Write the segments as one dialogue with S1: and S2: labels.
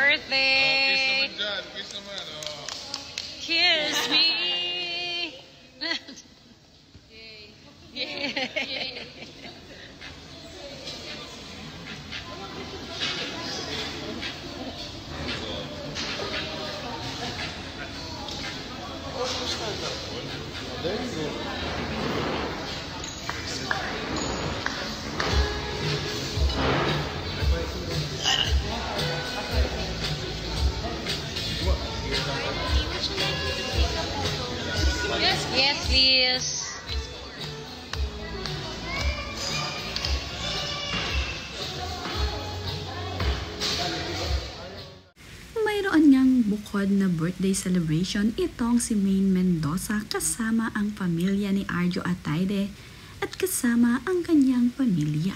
S1: birthday!
S2: Kiss naman dyan. Kiss naman. Oh.
S1: Kiss me! Yay!
S2: There you go.
S1: Yes, please.
S3: Mayroon niyang bukod na birthday celebration itong si Maine Mendoza kasama ang pamilya ni Arjo Atayde at kasama ang kanyang pamilya.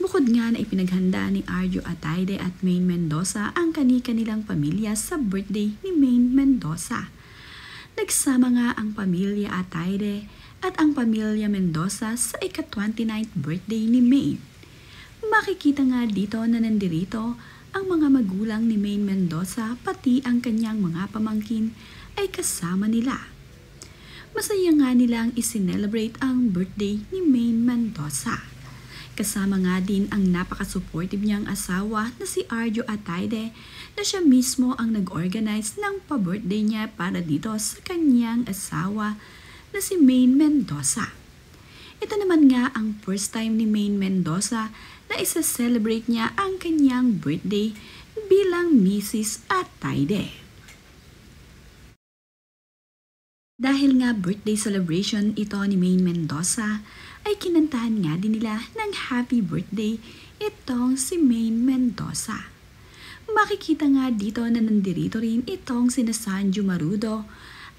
S3: Bukod nga na ipinaghanda ni Arjo Atayde at Maine Mendoza ang kani-kanilang pamilya sa birthday ni Maine Mendoza. Nagsama nga ang pamilya Atayde at ang pamilya Mendoza sa ika-29th birthday ni Maine. Makikita nga dito na nandirito ang mga magulang ni Maine Mendoza pati ang kanyang mga pamangkin ay kasama nila. Masaya nga nilang isinelebrate ang birthday ni Maine Mendoza. Kasama nga din ang napaka-supportive niyang asawa na si Arjo Atayde na siya mismo ang nag-organize ng pa-birthday niya para dito sa kanyang asawa na si Maine Mendoza. Ito naman nga ang first time ni Maine Mendoza na isa-celebrate niya ang kanyang birthday bilang Mrs. Atayde. Dahil nga birthday celebration ito ni Maine Mendoza, ay kinantahan nga din nila ng happy birthday itong si Maine Mendoza. Makikita nga dito na nandirito rin itong sina Sanju Marudo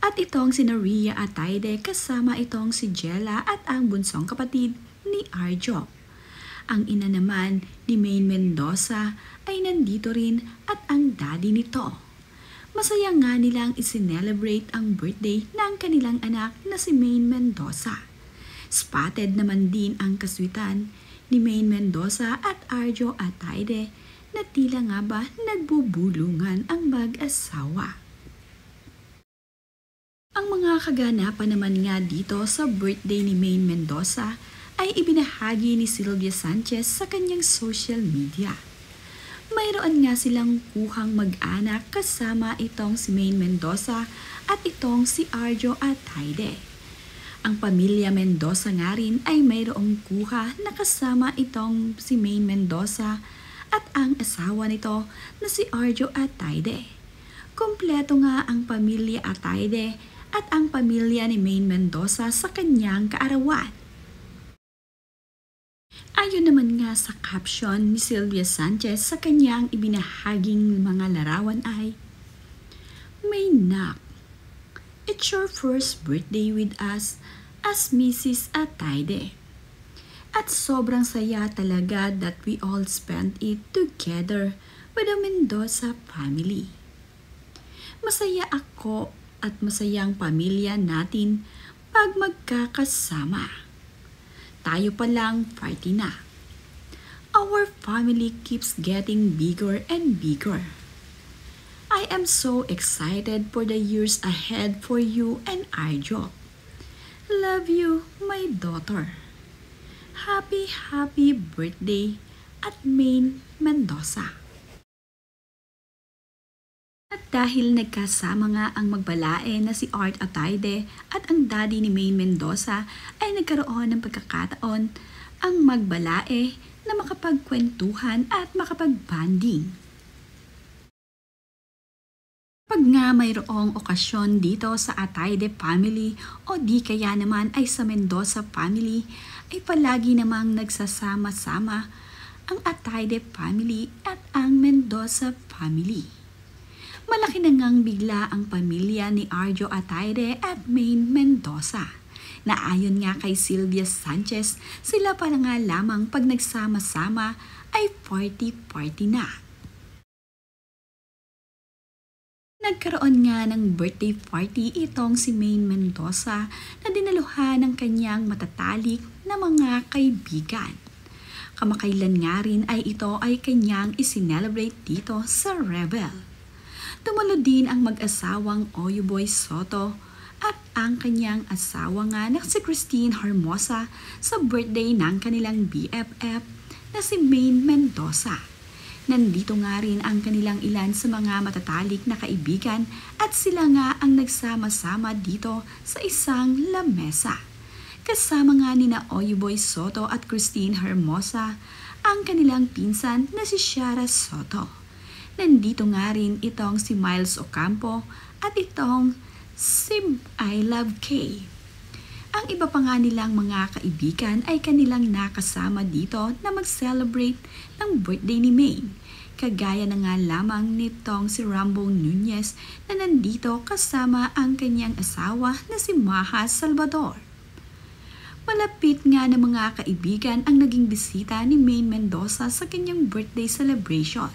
S3: at itong sina Rhea Atayde kasama itong si Jella at ang bunsong kapatid ni Arjo. Ang ina naman ni Maine Mendoza ay nandito rin at ang daddy nito. Masaya nga nilang isinelebrate ang birthday ng kanilang anak na si Maine Mendoza. Spotted naman din ang kaswitan ni Maine Mendoza at Arjo Atayde na tila nga ba nagbubulungan ang mag-asawa. Ang mga kaganapan naman nga dito sa birthday ni Maine Mendoza ay ibinahagi ni Sylvia Sanchez sa kanyang social media. Mayroon nga silang kuhang mag-anak kasama itong si Maine Mendoza at itong si Arjo Atayde. Ang pamilya Mendoza nga rin ay mayroong kuha na kasama itong si Maine Mendoza at ang asawa nito na si Arjo Atayde. Kompleto nga ang pamilya Atayde at ang pamilya ni Maine Mendoza sa kanyang kaarawan. Ayon naman nga sa caption ni Sylvia Sanchez sa kanyang ibinahaging mga larawan ay, "May nak, it's your first birthday with us as Mrs. Atayde. At sobrang saya talaga that we all spent it together with the Mendoza family. Masaya ako at masayang pamilya natin pag magkakasama. Tayo pa lang party na. Our family keeps getting bigger and bigger. I am so excited for the years ahead for you and Arjo. Love you, my daughter. Happy, happy birthday at Maine Mendoza." At dahil nagkasama nga ang magbalae na si Art Atayde at ang daddy ni Maine Mendoza ay nagkaroon ng pagkakataon ang magbalae na makapagkwentuhan at makapagbanding. Pag nga mayroong okasyon dito sa Atayde family o di kaya naman ay sa Mendoza family ay palagi namang nagsasama-sama ang Atayde family at ang Mendoza family. Malaki na ngang bigla ang pamilya ni Arjo Atayde at Maine Mendoza na ayon nga kay Sylvia Sanchez, sila pa nga lamang pag nagsama-sama ay party-party na. Nagkaroon nga ng birthday party itong si Maine Mendoza na dinaluhan ng kanyang matatalik na mga kaibigan. Kamakailan nga rin ay ito ay kanyang isinelebrate dito sa Rebel. Tumalo din ang mag-asawang Oyuboy Soto at ang kanyang asawa nga na si Christine Hermosa sa birthday ng kanilang BFF na si Maine Mendoza. Nandito nga rin ang kanilang ilan sa mga matatalik na kaibigan at sila nga ang nagsama-sama dito sa isang lamesa. Kasama nga nina Oyuboy Soto at Christine Hermosa ang kanilang pinsan na si Shara Soto. Nandito nga rin itong si Miles Ocampo at itong si I Love K. Ang iba pa nga nilang mga kaibigan ay kanilang nakasama dito na mag-celebrate ng birthday ni Maine. Kagaya na nga lamang nitong si Rambo Nunez na nandito kasama ang kanyang asawa na si Maha Salvador. Malapit nga na mga kaibigan ang naging bisita ni Maine Mendoza sa kanyang birthday celebration.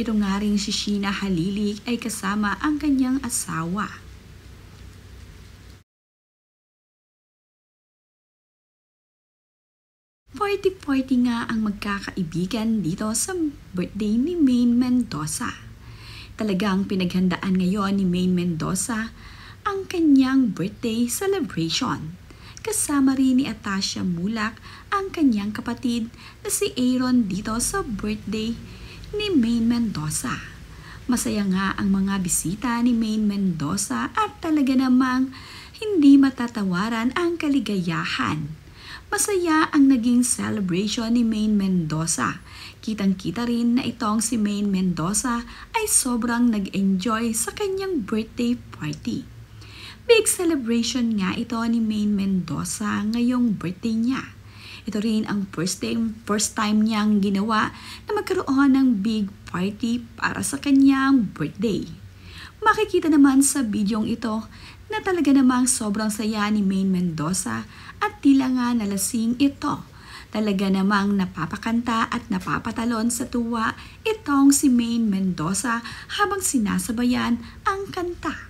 S3: Ito nga rin si Sheena Halili ay kasama ang kanyang asawa. Party nga ang magkakaibigan dito sa birthday ni Maine Mendoza. Talagang pinaghandaan ngayon ni Maine Mendoza ang kanyang birthday celebration. Kasama rin ni Atasha Mulak ang kanyang kapatid na si Aaron dito sa birthday ni Maine Mendoza. Masaya nga ang mga bisita ni Maine Mendoza at talaga namang hindi matatawaran ang kaligayahan. Masaya ang naging celebration ni Maine Mendoza. Kitang-kita rin na itong si Maine Mendoza ay sobrang nag-enjoy sa kanyang birthday party. Big celebration nga ito ni Maine Mendoza ngayong birthday niya. Ito rin ang first time niyang ginawa na magkaroon ng big party para sa kanyang birthday. Makikita naman sa bidyong ito na talaga namang sobrang saya ni Maine Mendoza at tila nga nalasing ito. Talaga namang napapakanta at napapatalon sa tuwa itong si Maine Mendoza habang sinasabayan ang kanta.